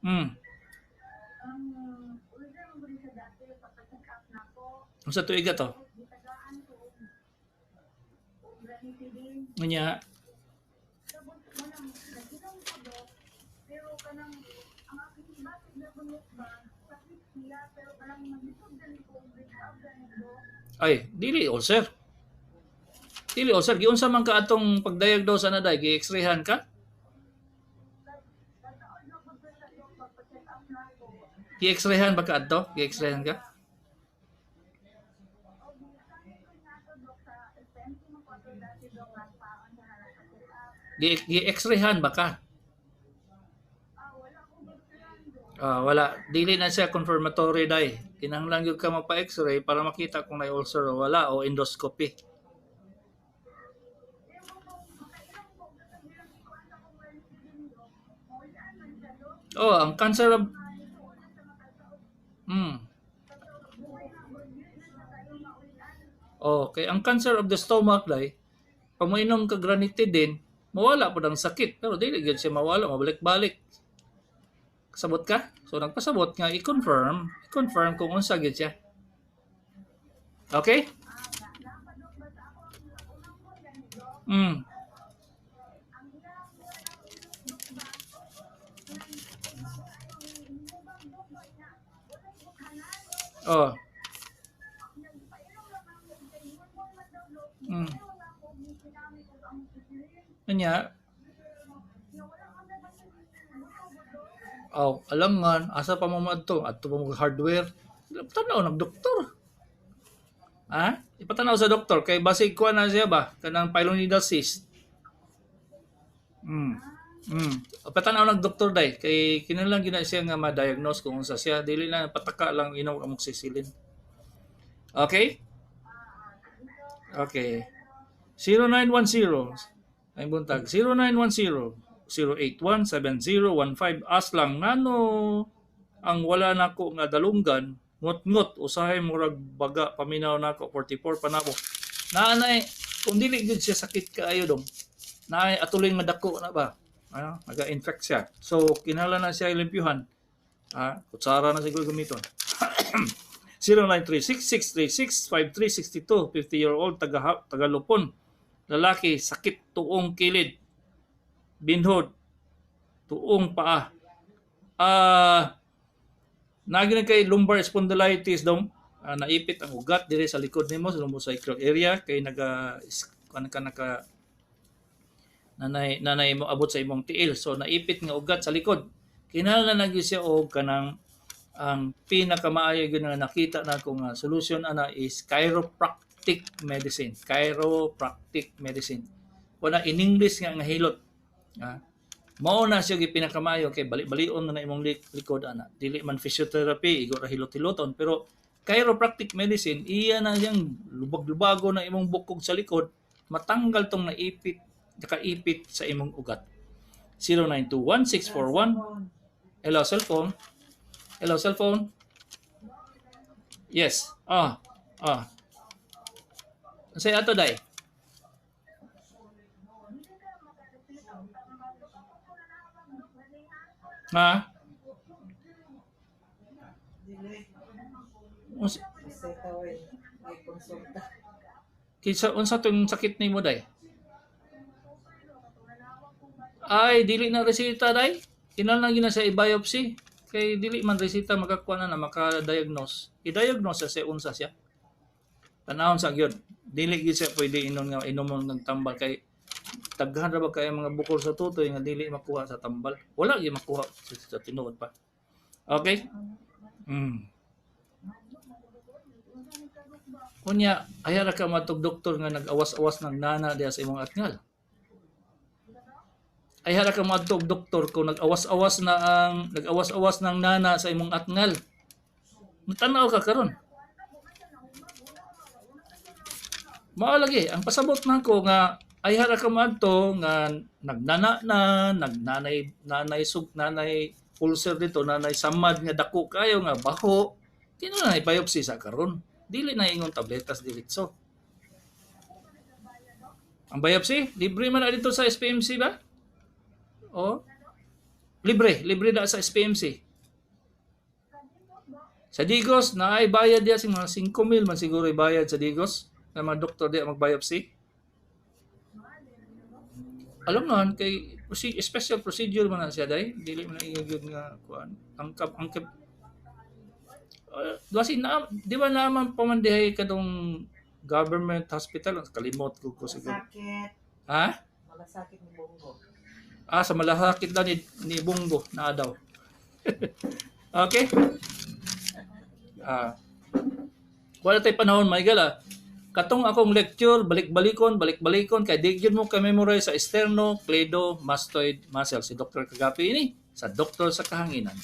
Hmm. Unsa tuig to? Unya. Ay, dili ulcer. Dili ulcer. Giunsa man ka atong pag-diagnose ana day? Gi-x-rayhan ka? Gi-x-rayhan ba ka adto? Gi-x-rayhan ka? Gi-x-rayhan ba ka? Wala. Dili na siya confirmatory day. Kinahanglan gyud ka magpa-x-ray para makita kung may ulcer o wala o endoscopy. Oh, ang cancer of mm. Okay, ang cancer of the stomach day, pag mainom ka granitidine, mawala po ang sakit. Pero dili gyud siya mawala, mabalik-balik. Kasabot ka? So nagpasabot nga i-confirm kung unsa gyud siya. Okay? Mm. Oh. Mm. Anya, alangan, asa pa mo adto? Adto pa mo hardware. Tanaw ng doktor. Ha? Ipatanaw sa doktor kay basig kuha na siya ba kanang pyelonephrosis. Mm. Mm. Patanaw ng doktor day kay kinahanglan gina siya nga ma-diagnose kung unsa siya, dili na pataka lang inom amoxicillin. Okay? Okay. 0910 ay buntag 0910 0817015 aslang ngano ang wala nako nga dalunggan ngot-ngot usahay murag baga paminaw nako 44 pa nako. Naanay kung dili gud siya sakit kaayo dong. Naay atuloy nga dako na ba? Ano, naga-infect siya. So kinahanglan na siya ilimpyuhan. Kutsara na siguro gamiton. 0936-636-5362, 50-year-old, Tagalupon. Lalaki, sakit tuong kilid, binhod, tuong paa. Naging kay lumbar spondylitis dong. Naipit ang ugat dire sa likod nimo sa lumbosacral area kay naga nanay mo abot sa imong tiil. So naipit nga ugat sa likod. Kinahanglan na gyud siya og kanang ang pinakamaayo gyud nga nakita na kung solution ana is chiropractic medicine. Chiropractic medicine. Wala in English nga hilot. Mao na siya pinakamayo kay balik-balion na imong likod ana. Dili man physiotherapy, igo ra hilot-hiloton pero chiropractic medicine iya na yang lubag-lubago na imong bukog sa likod, matanggal tong nakaipit sa imong ugat. 0921-641. Hello, cellphone. Hello, cellphone. Yes. Say ato day. Ha? Kinsa unsa tong sakit nimo day? Ay dili na resita day. Kinahanglan gina sa i-biopsy kay dili man resita makakuha na maka-diagnose. I-diagnose sa unsa siya. Tanahon sa gyud. Dili gyud siya pwede inom ng tambal kay daghan ra ba kay mga bukol sa tutoy nga dili makuha sa tambal. Wala gyud makuha sa tinuod pa. Okay? Unya, aya ra ka matug doktor nga nag-awas-awas ng nana diha sa imong atngal. Aya ra ka matug doktor kung nag-awas-awas ng nana sa imong atngal. Matanaw ka karon. Mao lagi ang pasabot nako nga ay hara ka madto nga nagnana na, nanay ulcer dito, nanay samad nga dako kayo nga baho. Kinahanglan i-biopsy sa karon. Dili na ingon tabletas diretso. Ang biopsy, libre man na dito sa SPMC ba? Oh. libre na sa SPMC. Sa Digos, na ay bayad diya sing mga 5,000 man siguro bayad sa Digos na mga doktor diya mag-biopsy. Alam naman kay special procedure man na siya dai, dili man gyud nga kuan. Ang di ba naman pamandihay kadong government hospital, kalimot ko siguro. Sakit. Ha? Malasakit ni Bongo. Sa malahakit daw ni Bungo na daw. Okay? Wala tay panahon Michael. Katong akong lecture balik-balikon kay di gyud mo ka-memorize sa sterno, cleido, mastoid muscle si Dr. Kagapi ini sa doktor sa kahanginan.